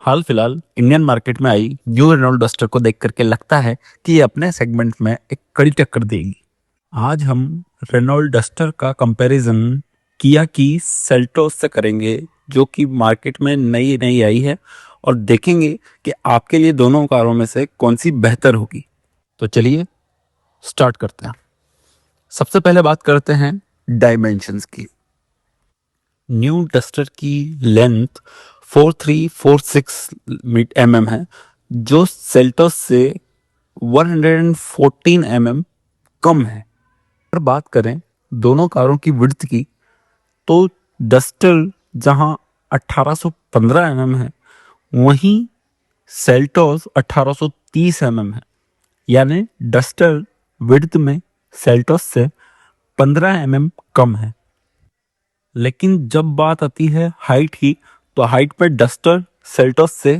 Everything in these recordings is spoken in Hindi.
हाल फिलहाल इंडियन मार्केट में आई न्यू रेनॉल्ट डस्टर को देख करके लगता है कि ये अपने सेगमेंट में एक कड़ी टक्कर देगी। आज हम रेनॉल्ट डस्टर का कंपैरिजन किया की सेल्टोस से करेंगे, जो कि मार्केट में नई नई आई है, और देखेंगे कि आपके लिए दोनों कारों में से कौन सी बेहतर होगी। तो चलिए स्टार्ट करते हैं। सबसे पहले बात करते हैं डायमेंशंस की। न्यू डस्टर की लेंथ 4346 mm है, जो सेल्टोस से 114 mm कम है। अगर बात करें दोनों कारों की विड्थ की, तो डस्टर जहां 1815 mm है, वहीं सेल्टोस 1830 mm है। यानी डस्टर विड्थ में सेल्टोस से 15 mm कम है। लेकिन जब बात आती है हाइट की, तो हाइट पे डस्टर सेल्टोस से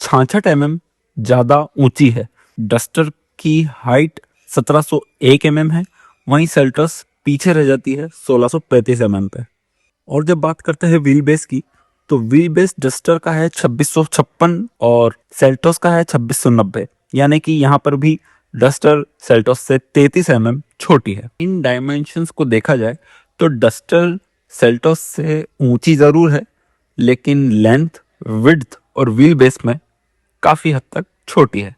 66 mm ज़्यादा ऊंची है। डस्टर की हाइट 1701 mm है, वहीं सेल्टोस पीछे रह जाती है 1635 mm पे। और जब बात करते हैं व्हील बेस की, तो व्हील बेस डस्टर का है 2656 और सेल्टोस का है 2690। यानी कि यहाँ पर भी डस्टर सेल्टोस से 33 mm छोटी है। इन डायमेंशंस को देखा जाए तो डस्टर सेल्टोस से ऊंची जरूर है, लेकिन लेंथ, विड्थ और व्हील बेस में काफी हद तक छोटी है।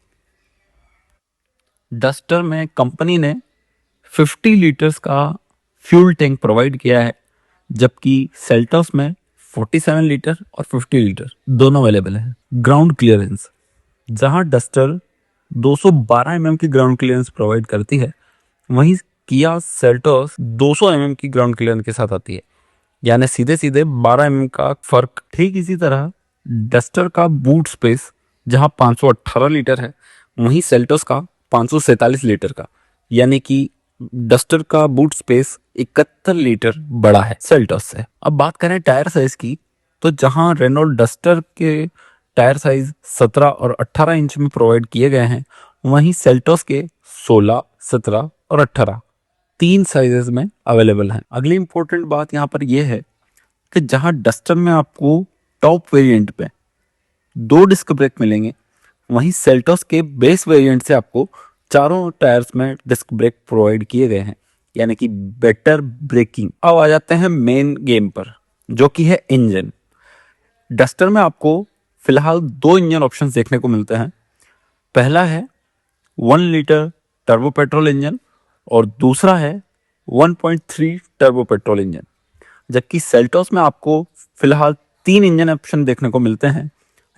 डस्टर में कंपनी ने 50 लीटर्स का फ्यूल टैंक प्रोवाइड किया है, जबकि सेल्टोस में 47 लीटर और 50 लीटर दोनों अवेलेबल है। ग्राउंड क्लियरेंस, जहां डस्टर 212 mm की ग्राउंड क्लियरेंस प्रोवाइड करती है, वहीं किया सेल्टोस 200 mm की ग्राउंड क्लियरेंस के साथ आती है। यानी सीधे सीधे 12 mm का फर्क। ठीक इसी तरह डस्टर का बूट स्पेस जहां 518 लीटर है, वहीं सेल्टोस का 547 लीटर का। यानी कि डस्टर का बूट स्पेस 71 लीटर बड़ा है सेल्टोस से। अब बात करें टायर साइज की, तो जहां रेनॉल्ट डस्टर के टायर साइज 17 और 18 इंच में प्रोवाइड किए गए हैं, वहीं सेल्टोस के 16, 17 और 18 तीन साइजेस में अवेलेबल हैं। अगली इंपॉर्टेंट बात यहाँ पर यह है कि जहां डस्टर में आपको टॉप वेरिएंट पे 2 डिस्क ब्रेक मिलेंगे, वहीं सेल्टोस के बेस वेरिएंट से आपको चारों टायर्स में डिस्क ब्रेक प्रोवाइड किए गए हैं। यानी कि बेटर ब्रेकिंग। अब आ जाते हैं मेन गेम पर, जो कि है इंजन। डस्टर में आपको फिलहाल 2 इंजन ऑप्शंस देखने को मिलते हैं। पहला है 1 लीटर टर्बो पेट्रोल इंजन और दूसरा है 1.3 टर्बो पेट्रोल इंजन। जबकि सेल्टोस में आपको फिलहाल 3 इंजन ऑप्शन देखने को मिलते हैं,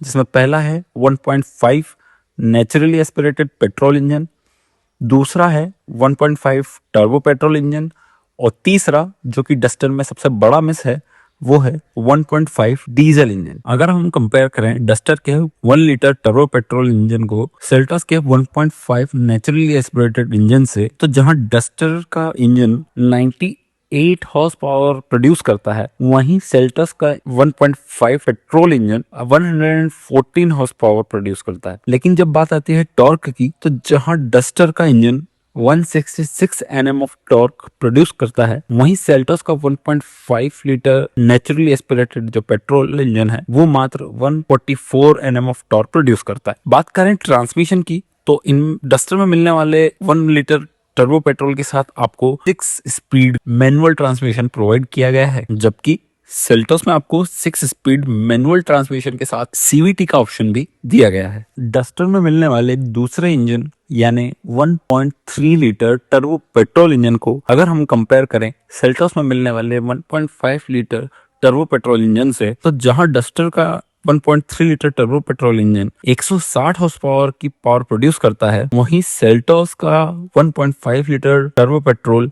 जिसमें पहला है 1.5 नेचुरली एस्पिरेटेड पेट्रोल इंजन, दूसरा है 1.5 टर्बो पेट्रोल इंजन, और तीसरा, जो कि डस्टर में सबसे बड़ा मिस है, वो है 1.5 डीजल इंजन। अगर हम कंपेयर करें डस्टर के 1 लीटर टर्बो पेट्रोल इंजन को सेल्टोस के 1.5 नेचुरली एस्पिरेटेड इंजन से, तो जहां डस्टर का इंजन 98 हॉर्स पावर प्रोड्यूस करता है, वहीं सेल्टोस का 1.5 petrol engine 114 horse power produce करता है। लेकिन जब बात आती है टॉर्क की, तो जहां डस्टर का engine 166 Nm of torque produce करता है, वहीं सेल्टोस का 1.5 लीटर नेचुरली एस्पिरेटेड जो पेट्रोल इंजन है, वो मात्र 144 Nm ऑफ टॉर्क प्रोड्यूस करता है। बात करें ट्रांसमिशन की, तो इन डस्टर में मिलने वाले 1 लीटर टर्बो पेट्रोल के साथ आपको 6 स्पीड मैनुअल ट्रांसमिशन प्रोवाइड किया गया है, जबकि सेल्टोस में आपको 6 स्पीड मैनुअल ट्रांसमिशन के साथ सीवीटी का ऑप्शन भी दिया गया है। डस्टर में मिलने वाले दूसरे इंजन यानी 1.3 लीटर टर्बो पेट्रोल इंजन को अगर हम कंपेयर करें सेल्टोस में मिलने वाले 1.5 लीटर टर्बो पेट्रोल इंजन से, तो जहां डस्टर का 1.3 litre turbo petrol engine 160 horse power की पावर प्रोड्यूस करता है, वहीं सेल्टोस का 1.5 litre turbo petrol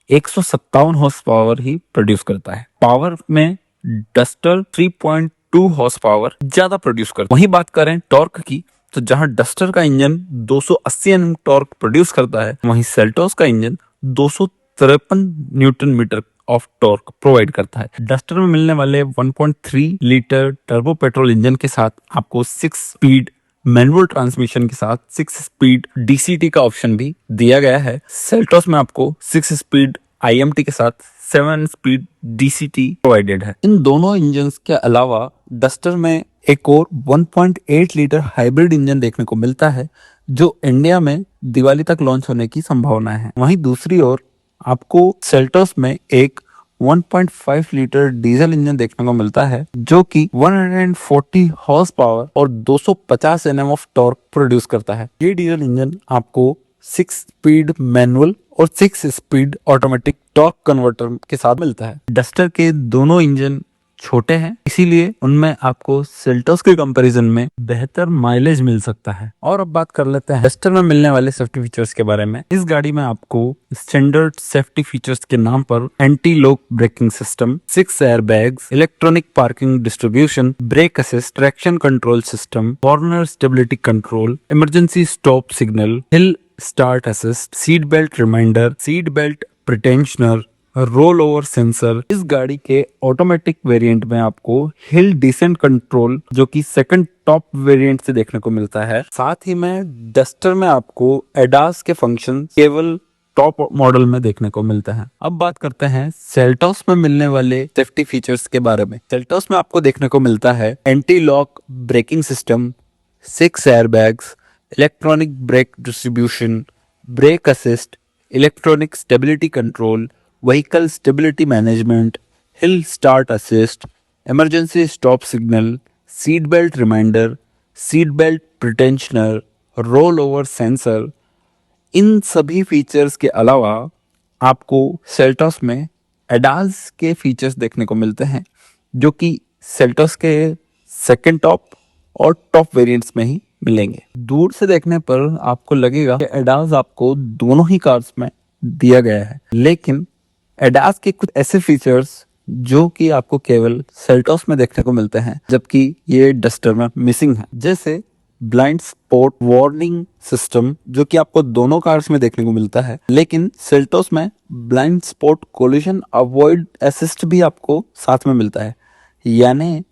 157 horse power ही प्रोड्यूस करता है। पावर में डस्टर 3.2 हॉर्स पावर ज्यादा प्रोड्यूस करता है। वहीं बात करें टॉर्क की, तो जहां डस्टर का इंजन 280 Nm टॉर्क प्रोड्यूस करता है, वहीं सेल्टोस का engine 253 newton metre of torque provide करता है। डस्टर में मिलने वाले 1.3 लीटर टर्बो पेट्रोल इंजन के साथ आपको 6 स्पीड मैनुअल ट्रांसमिशन के साथ 6 स्पीड डीसीटी का ऑप्शन भी दिया गया है। सेल्टोस में आपको 6 स्पीड आईएमटी के साथ 7 स्पीड डीसीटी प्रोवाइडेड है। इन दोनों इंजन्स के अलावा डस्टर में एक और 1.8 लीटर हाइब्रिड इंजन देखने को मिलता है जो इंडिया में दिवाली तक लॉन्च होने की संभावना है। वहीं दूसरी ओर आपको सेल्टोस में एक 1.5 लीटर डीजल इंजन देखने को मिलता है जो कि 140 हॉर्स पावर और 250 एनएम ऑफ टॉर्क प्रोड्यूस करता है। ये डीजल इंजन आपको 6 स्पीड मैनुअल और 6 स्पीड ऑटोमेटिक टॉर्क कन्वर्टर के साथ मिलता है। डस्टर के दोनों इंजन छोटे हैं, इसीलिए उनमें आपको सेल्टोस के कंपैरिजन में बेहतर माइलेज मिल सकता है। और अब बात कर लेते हैं डस्टर में मिलने वाले सेफ्टी फीचर्स के बारे में। इस गाड़ी में आपको स्टैंडर्ड सेफ्टी फीचर्स के नाम पर anti lock braking system, 6 air bags, electronic parking distribution, brake assist, traction control system, corner stability control, emergency stop signal, hill start assist, seat belt reminder, seat belt pretensioner, roll over sensor. इस गाड़ी के ऑटोमेटिक वेरिएंट में आपको हिल डिसेंट कंट्रोल जो कि सेकंड टॉप वेरिएंट से देखने को मिलता है। साथ ही में डस्टर में आपको एडास के फंक्शन केवल टॉप मॉडल में देखने को मिलता है। अब बात करते हैं सेल्टोस में मिलने वाले सेफ्टी फीचर्स के बारे में। सेल्टोस में आपको देखने को मिलता है anti lock braking system, 6 air bags, electronic brake distribution, brake assist, electronic stability control, vehicle stability management, hill start assist, emergency stop signal, seat belt reminder, seat belt pretensioner, roll over sensor. इन सभी फीचर्स के अलावा आपको सेल्टोस में एडास के फीचर्स देखने को मिलते हैं जो कि सेल्टोस के सेकंड टॉप और टॉप वेरिएंट्स में ही मिलेंगे। दूर से देखने पर आपको लगेगा कि एडास आपको दोनों ही कार्स में दिया गया है, लेकिन एडास के कुछ ऐसे फीचर्स जो कि आपको केवल सेल्टोस में देखने को मिलते हैं जबकि ये डस्टर में मिसिंग है। जैसे ब्लाइंड स्पॉट वार्निंग सिस्टम जो कि आपको दोनों कार्स में देखने को मिलता है, लेकिन सेल्टोस में blind spot collision avoid assist भी आपको साथ में मिलता है। यानी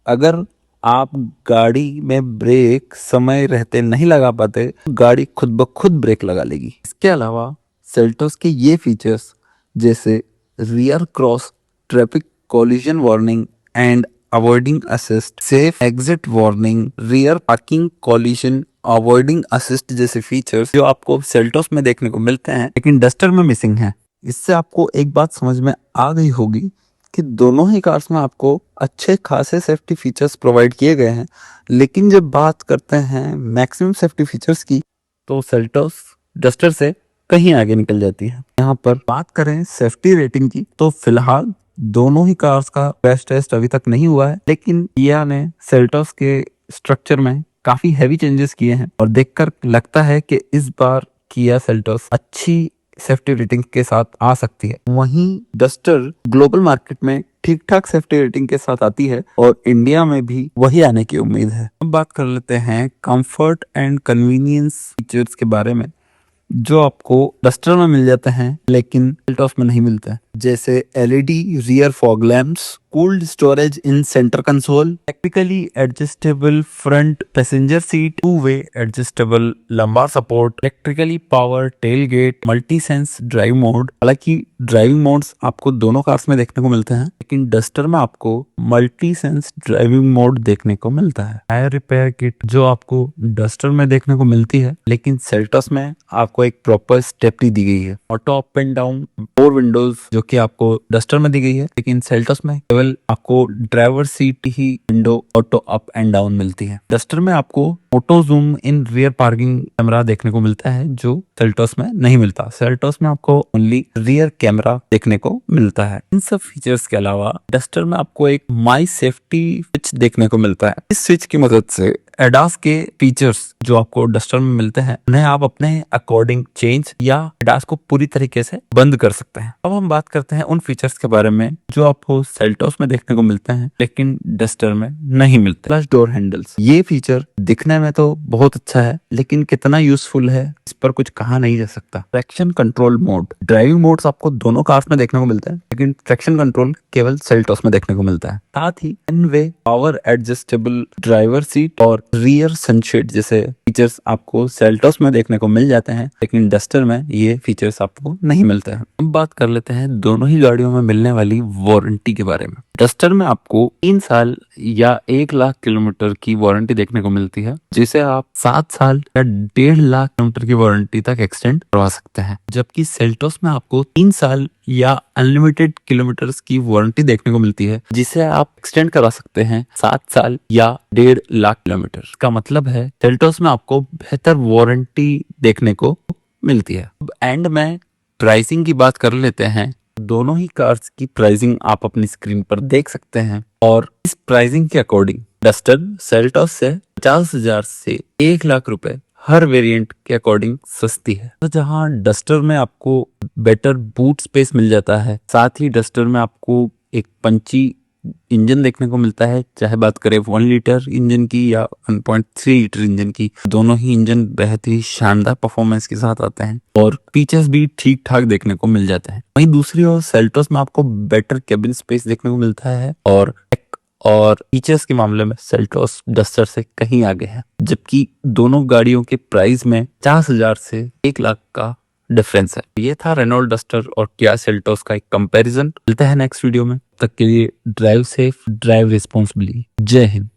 अगर आप गाड़ी में ब्रेक समय रहते नहीं लगा पाते, गाड़ी खुद ब खुद ब्रेक लगा लेगी। इसके अलावा सेल्टोस के ये फीचर्स जैसे rear cross traffic collision warning and avoiding assist, safe exit warning, rear parking collision avoiding assist जैसे फीचर्स जो आपको सेल्टोस में देखने को मिलते हैं लेकिन डस्टर में मिसिंग है। इससे आपको एक बात समझ में आ गई होगी कि दोनों ही कार्स में आपको अच्छे खासे सेफ्टी फीचर्स प्रोवाइड किए गए हैं, लेकिन जब बात करते हैं मैक्सिमम सेफ्टी फीचर्स की तो सेल्टोस डस्टर से कहीं आगे निकल जाती है। यहाँ पर बात करें सेफ्टी रेटिंग की तो फिलहाल दोनों ही कार्स का क्रैश टेस्ट अभी तक नहीं हुआ है, लेकिन किया ने सेल्टोस के स्ट्रक्चर में काफी हैवी चेंजेस किए हैं और देखकर लगता है कि इस बार किया सेल्टोस अच्छी सेफ्टी रेटिंग के साथ आ सकती है। वहीं डस्टर ग्लोबल मार्केट में ठीक ठाक सेफ्टी रेटिंग के साथ आती है और इंडिया में भी वही आने की उम्मीद है। अब बात कर लेते हैं कंफर्ट एंड कन्वीनियंस फीचर्स के बारे में जो आपको डस्टर में मिल जाते हैं लेकिन सेल्टोस में नहीं मिलते हैं। जैसे LED rear fog lamps, cooled storage in centre console, technically adjustable front passenger seat, two way adjustable lumbar support, electrically power tail gate, multi sense drive mode. हालांकि ड्राइविंग मोड्स आपको दोनों कार्स में देखने को मिलते हैं, लेकिन डस्टर में आपको मल्टी सेंस ड्राइविंग मोड देखने को मिलता है। टायर रिपेयर किट जो आपको डस्टर में देखने को मिलती है, लेकिन सेल्टोस में आपको एक प्रॉपर स्टेपनी दी गई है। Auto up and down 4 Windows जो कि आपको डस्टर में दी गई है, लेकिन सेल्टोस में केवल आपको driver seat he window auto up and down मिलती है। डस्टर में आपको auto zoom in rear parking camera देखने को मिलता है जो सेल्टोस में नहीं मिलता। सेल्टोस में आपको ओनली रियर कैमरा देखने को मिलता है। इन सब फीचर्स के अलावा डस्टर में आपको एक माई सेफ्टी स्विच देखने को मिलता है। इस स्विच की मदद से एडास के फीचर्स जो आपको डस्टर में मिलते हैं उन्हें आप अपने अकॉर्डिंग चेंज या एडास को पूरी तरीके से बंद कर सकते हैं। अब हम बात करते हैं उन फीचर्स के बारे में जो आपको सेल्टोस में देखने को मिलते हैं लेकिन डस्टर में नहीं मिलते। फ्लश डोर हैंडल्स, ये फीचर दिखने में तो बहुत अच्छा है लेकिन कितना यूजफुल है इस पर कुछ कहा नहीं जा सकता। Traction control mode, driving modes आपको दोनों कार्स में देखने को मिलता है लेकिन ट्रैक्शन कंट्रोल केवल सेल्टोस में देखने को मिलता है। साथ ही one way power adjustable driver seat और रियर सनशेड जैसे फीचर्स आपको सेल्टोस में देखने को मिल जाते हैं लेकिन डस्टर में ये फीचर्स आपको नहीं मिलते हैं। अब बात कर लेते हैं दोनों ही गाड़ियों में मिलने वाली वारंटी के बारे में। डस्टर में आपको 3 साल या 1 लाख किलोमीटर की वारंटी देखने को मिलती है, जिसे आप 7 साल या 1.5 लाख किलोमीटर की वारंटी तक एक्सटेंड करवा सकते हैं। जबकि सेल्टोस में आपको 3 साल या अनलिमिटेड किलोमीटर्स की वारंटी देखने को मिलती है, जिसे आप एक्सटेंड करा सकते हैं 7 साल या 1.5 लाख किलोमीटर। इसका मतलब है सेल्टोस में आपको बेहतर वारंटी देखने को मिलती है। अब एंड में प्राइसिंग की बात कर लेते हैं। दोनों ही कार्स की प्राइसिंग आप अपनी स्क्रीन पर देख सकते हैं, और इस प्राइसिंग के अकॉर्डिंग डस्टर सेल्टोस से 50,000 से 1 लाख रुपए हर वेरिएंट के अकॉर्डिंग सस्ती है। तो जहां डस्टर में आपको बेटर बूट स्पेस मिल जाता है, साथ ही डस्टर में आपको एक पंची इंजन देखने को मिलता है, चाहे बात करें 1 लीटर इंजन की या 1.3 लीटर इंजन की। दोनों ही इंजन बेहद ही शानदार परफॉर्मेंस के साथ आते हैं और फीचर्स भी ठीक ठाक देखने को मिल जाते हैं। वहीं दूसरी ओर सेल्टोस में आपको बेटर केबिन स्पेस देखने को मिलता है, और फीचर्स के मामले में सेल्टोस डस्टर से कहीं आगे है। जबकि दोनों गाड़ियों के प्राइस में 50,000 से 1 लाख का डिफरेंस है। ये था रेनॉल्ट डस्टर और किया सेल्टोस का एक कंपैरिजन। मिलते हैं नेक्स्ट वीडियो में, तब तक के लिए ड्राइव सेफ, ड्राइव रिस्पॉन्सिबली। जय हिंद।